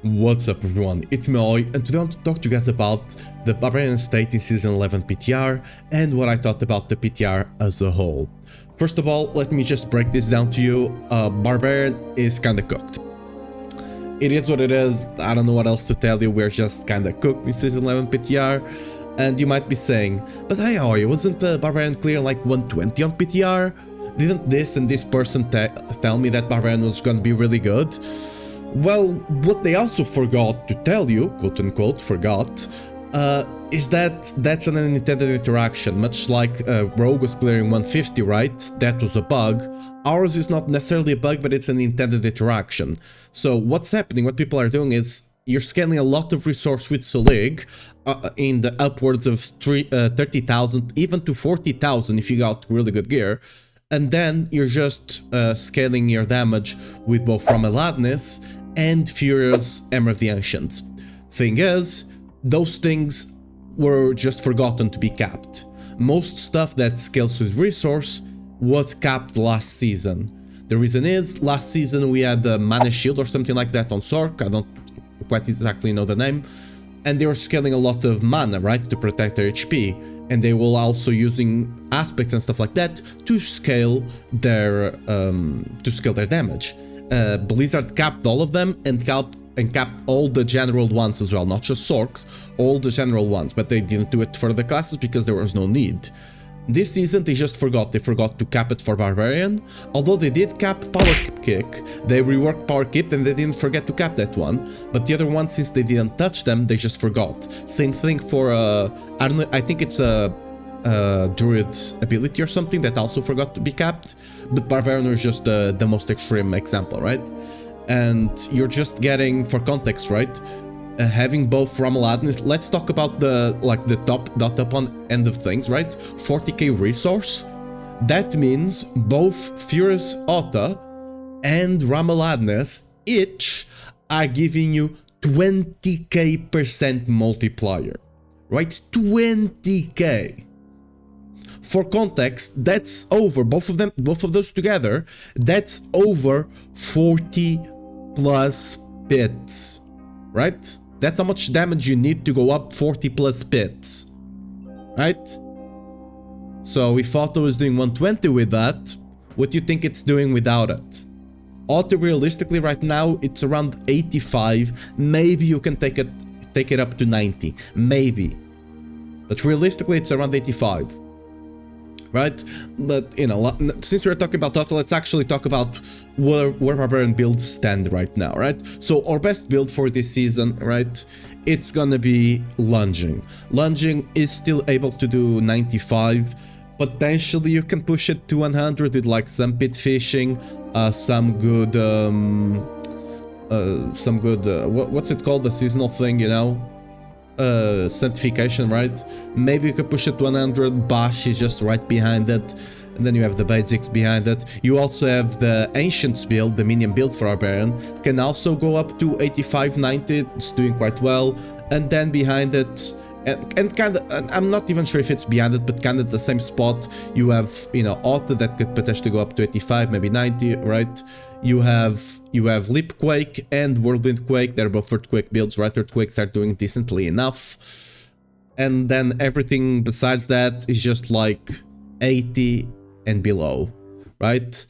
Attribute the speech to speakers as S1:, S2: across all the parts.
S1: What's up everyone, it's me Oi, and today I want to talk to you guys about the Barbarian state in Season 11 PTR and what I thought about the PTR as a whole. First of all, let me just break this down to you. Barbarian is kinda cooked. It is what it is, I don't know what else to tell you, we're just kinda cooked in Season 11 PTR. And you might be saying, but hey Oi, wasn't Barbarian clear like 120 on PTR? Didn't this and this person tell me that Barbarian was gonna be really good? Well, what they also forgot to tell you, quote-unquote, forgot, is that that's an unintended interaction, much like Rogue was clearing 150, right? That was a bug. Ours is not necessarily a bug, but it's an intended interaction. So what's happening, what people are doing is, you're scaling a lot of resource with Selig, in the upwards of 30,000, even to 40,000 if you got really good gear. And then you're just scaling your damage with both from Aladness and Furious Hammer of the Ancients. Thing is, those things were just forgotten to be capped. Most stuff that scales with resource was capped last season. The reason is, last season we had the Mana Shield or something like that on Sork, I don't quite exactly know the name, and they were scaling a lot of mana, right, to protect their HP, and they were also using aspects and stuff like that to scale their damage. Blizzard capped all of them and capped all the general ones as well, not just Sorks, all the general ones, but they didn't do it for the classes because there was no need. This season they just forgot, to cap it for Barbarian, although they did cap Power Kick, they reworked Power Kick and they didn't forget to cap that one, but the other one, since they didn't touch them, they just forgot. Same thing for, I don't know, I think it's a Druid ability or something that also forgot to be capped, but Barbarian was just the most extreme example, right? And you're just getting, for context, right? Having both from Aladness, let's talk about the top on end of things, right? 40k resource. That means both Furious Auto and Ramaladness each are giving you 20k% multiplier, right? 20k. For context, that's over, both of those together, that's over 40 plus bits, right? That's how much damage you need to go up 40 plus bits, right? So if Auto is doing 120 with that, what do you think it's doing without it? Auto realistically right now, it's around 85, maybe you can take it up to 90, maybe. But realistically it's around 85. Right? But, you know, since we're talking about Auto, let's actually talk about where Barbarian builds stand right now, right? So our best build for this season, right? It's gonna be Lunging. Lunging is still able to do 95. Potentially you can push it to 100 with like some pit fishing, some good, what's it called? The seasonal thing, you know? Sanctification, right? Maybe you could push it to 100, Bash is just right behind it, and then you have the basics behind it. You also have the Ancients build, the minion build for Barbarian, can also go up to 85, 90, it's doing quite well, and then behind it, and kind of, I'm not even sure if it's behind it, but kind of the same spot, you have, you know, Auto that could potentially go up to 85, maybe 90, right? You have Leapquake and Whirlwind Quake, they're both Earthquake builds, right? Earthquakes are doing decently enough. And then everything besides that is just like 80 and below, right?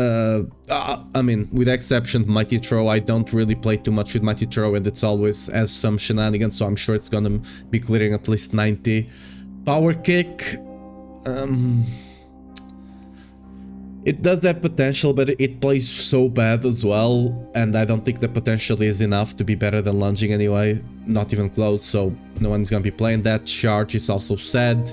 S1: I mean, with the exception of Mighty Throw, I don't really play too much with Mighty Throw and it's always has some shenanigans, so I'm sure it's gonna be clearing at least 90. Power Kick, it does have potential, but it plays so bad as well, and I don't think the potential is enough to be better than Lunging anyway, not even close, so no one's gonna be playing that. Charge is also sad.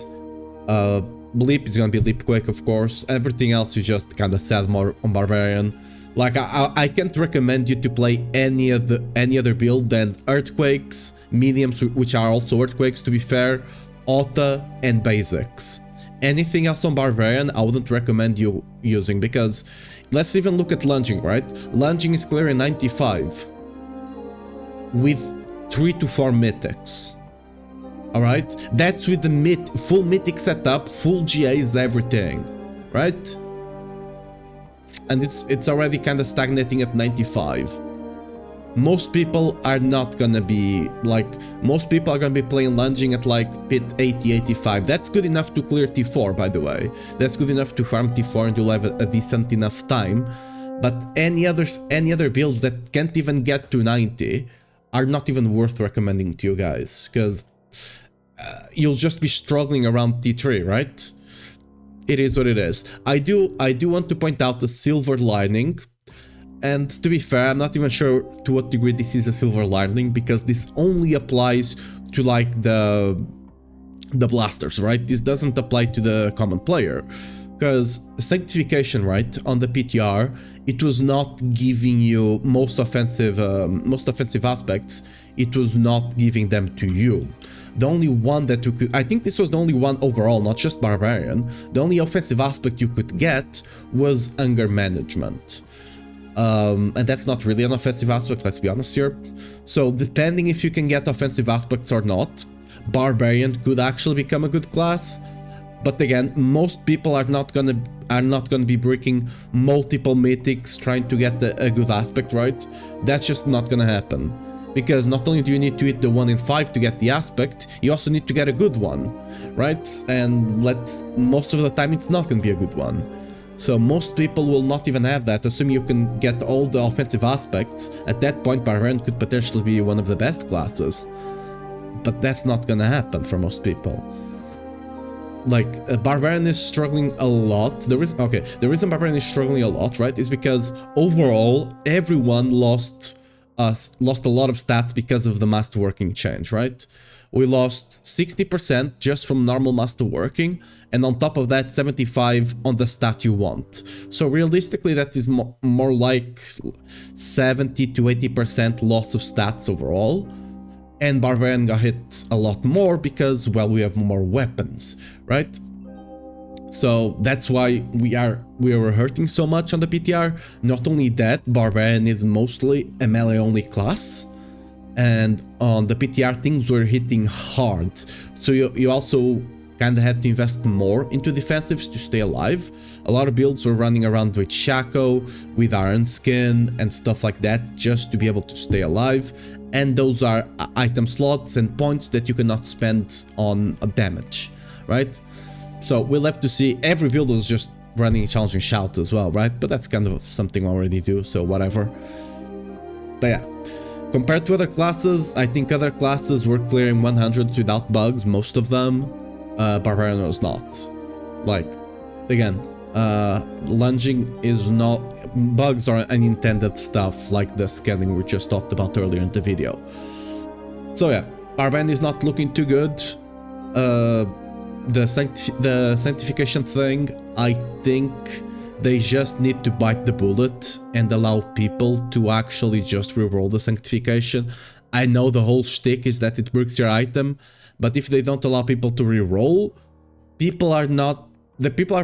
S1: Leap is gonna be Leap Quick, of course. Everything else is just kinda sad more on Barbarian. Like, I can't recommend you to play any other build than Earthquakes, Mediums, which are also Earthquakes to be fair, Auto, and Basics. Anything else on Barbarian, I wouldn't recommend you using, because let's even look at Lunging, right? Lunging is clearing 95 with 3 to 4 mythics. Alright? That's with the full mythic setup, full GAs, everything. Right? And it's already kind of stagnating at 95. most people are not gonna be like, most people are gonna be playing lunging at like pit 80, 85. That's good enough to clear T4, by the way. That's good enough to farm T4 and you'll have a decent enough time. But any other builds that can't even get to 90 are not even worth recommending to you guys, because you'll just be struggling around T3, right? It is what it is. I do want to point out the silver lining. And to be fair, I'm not even sure to what degree this is a silver lining, because this only applies to like the blasters, right? This doesn't apply to the common player, because Sanctification, right, on the PTR, it was not giving you most offensive aspects. It was not giving them to you. The only one that you could, I think this was the only one overall, not just Barbarian. The only offensive aspect you could get was anger management. And that's not really an offensive aspect, let's be honest here. So depending if you can get offensive aspects or not, Barbarian could actually become a good class. But again, most people are not gonna be breaking multiple mythics trying to get a good aspect, right? That's just not gonna happen. Because not only do you need to hit the 1 in 5 to get the aspect, you also need to get a good one, right? And most of the time it's not gonna be a good one. So most people will not even have that, assuming you can get all the offensive aspects. At that point, Barbarian could potentially be one of the best classes. But that's not gonna happen for most people. Like, Barbarian is struggling a lot. The reason Barbarian is struggling a lot, right, is because overall, everyone lost a lot of stats because of the masterworking change, right? We lost 60% just from normal masterworking, and on top of that 75 on the stat you want. So realistically that is more like 70 to 80% loss of stats overall. And Barbarian got hit a lot more because, well, we have more weapons, right? So that's why we were hurting so much on the PTR. Not only that, Barbarian is mostly a melee only class, and on the PTR things were hitting hard. So you also kind of had to invest more into defensives to stay alive. A lot of builds were running around with Shaco, with Iron Skin and stuff like that, just to be able to stay alive. And those are item slots and points that you cannot spend on damage, right? So we'll have to see. Every build was just running Challenging Shout as well, right? But that's kind of something we already do, so whatever. But yeah, compared to other classes, I think other classes were clearing 100s without bugs, most of them. Barbarian was not. Like, again, lunging is not, bugs are unintended stuff like the scaling we just talked about earlier in the video. So yeah, Barbarian is not looking too good. The Sanctification thing, I think they just need to bite the bullet and allow people to actually just reroll the Sanctification. I know the whole shtick is that it breaks your item, but if they don't allow people to reroll, people are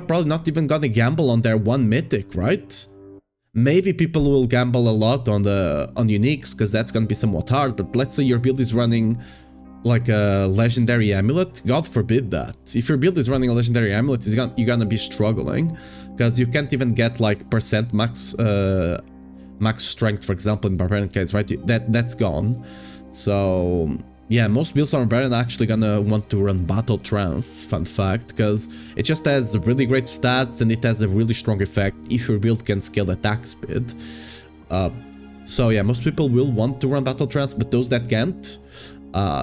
S1: probably not even gonna gamble on their one mythic, right? Maybe people will gamble a lot on uniques, because that's gonna be somewhat hard, but let's say your build is running like a legendary amulet, God forbid that. If your build is running a legendary amulet, you're gonna be struggling, because you can't even get like percent max strength, for example, in Barbarian case, right? That's gone. So yeah, most builds on Barbarian are actually gonna want to run Battle Trance, fun fact, because it just has really great stats and it has a really strong effect if your build can scale attack speed. So yeah, most people will want to run Battle Trance, but those that can't,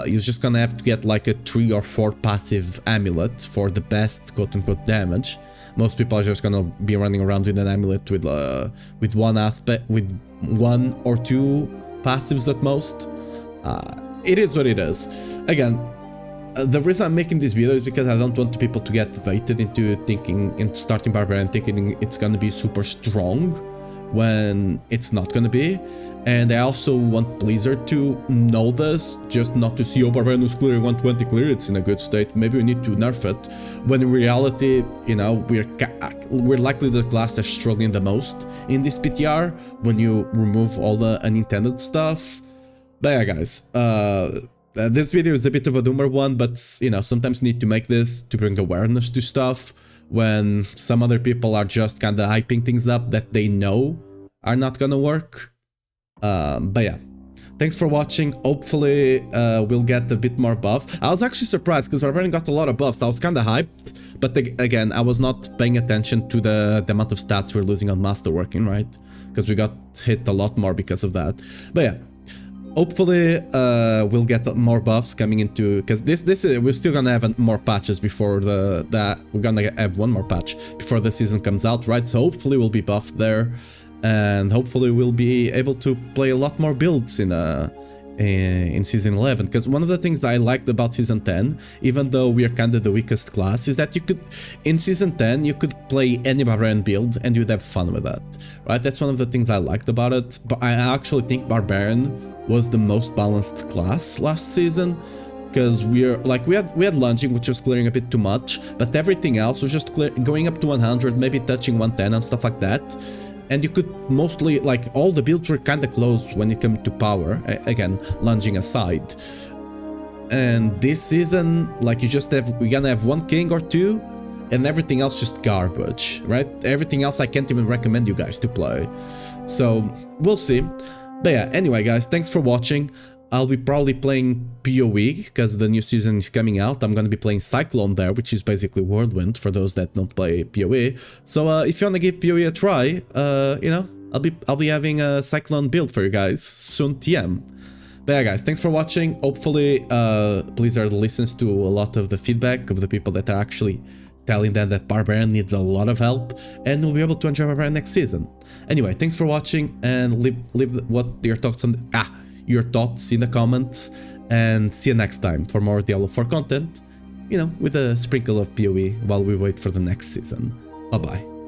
S1: you're just gonna have to get like a 3 or 4 passive amulet for the best quote-unquote damage. Most people are just gonna be running around with an amulet with one aspect, with 1 or 2 passives at most. It is what it is. Again, the reason I'm making this video is because I don't want people to get baited into thinking, into starting Barbarian thinking it's gonna be super strong when it's not gonna be. And I also want Blizzard to know this, just not to see, oh, Barbarian was clearing 120 clear, it's in a good state, maybe we need to nerf it, when in reality, you know, we're likely the class that's struggling the most in this PTR when you remove all the unintended stuff. But yeah, guys, this video is a bit of a doomer one, but, you know, sometimes you need to make this to bring awareness to stuff when some other people are just kind of hyping things up that they know are not gonna work. But yeah, Thanks for watching. Hopefully we'll get a bit more buff. I was actually surprised because Barbarian got a lot of buffs. I was kind of hyped, but again, I was not paying attention to the amount of stats we're losing on Masterworking, right? Because we got hit a lot more because of that. But yeah, hopefully we'll get more buffs coming into, because we're still gonna have more patches before we're gonna have one more patch before the season comes out, right? So hopefully we'll be buffed there, and hopefully we'll be able to play a lot more builds in season 11, because one of the things I liked about season 10, even though we are kind of the weakest class, is that in season 10 you could play any Barbarian build and you'd have fun with that, right? That's one of the things I liked about it. But I actually think Barbarian was the most balanced class last season, because we had lunging, which was clearing a bit too much, but everything else was just going up to 100, maybe touching 110 and stuff like that. And you could mostly, like, all the builds were kind of close when it came to power, again, lunging aside. And this season, like, we're gonna have one king or two, and everything else just garbage, right? Everything else I can't even recommend you guys to play. So, we'll see. But yeah, anyway guys, thanks for watching. I'll be probably playing PoE, because the new season is coming out. I'm gonna be playing Cyclone there, which is basically Whirlwind, for those that don't play PoE. So if you wanna give PoE a try, you know, I'll be having a Cyclone build for you guys soon TM. But yeah guys, thanks for watching. Hopefully Blizzard listens to a lot of the feedback of the people that are actually telling them that Barbarian needs a lot of help, and we'll be able to enjoy Barbarian next season. Anyway, thanks for watching, and leave what your thoughts in the comments, and see you next time for more Diablo 4 content, you know, with a sprinkle of PoE while we wait for the next season. Bye bye.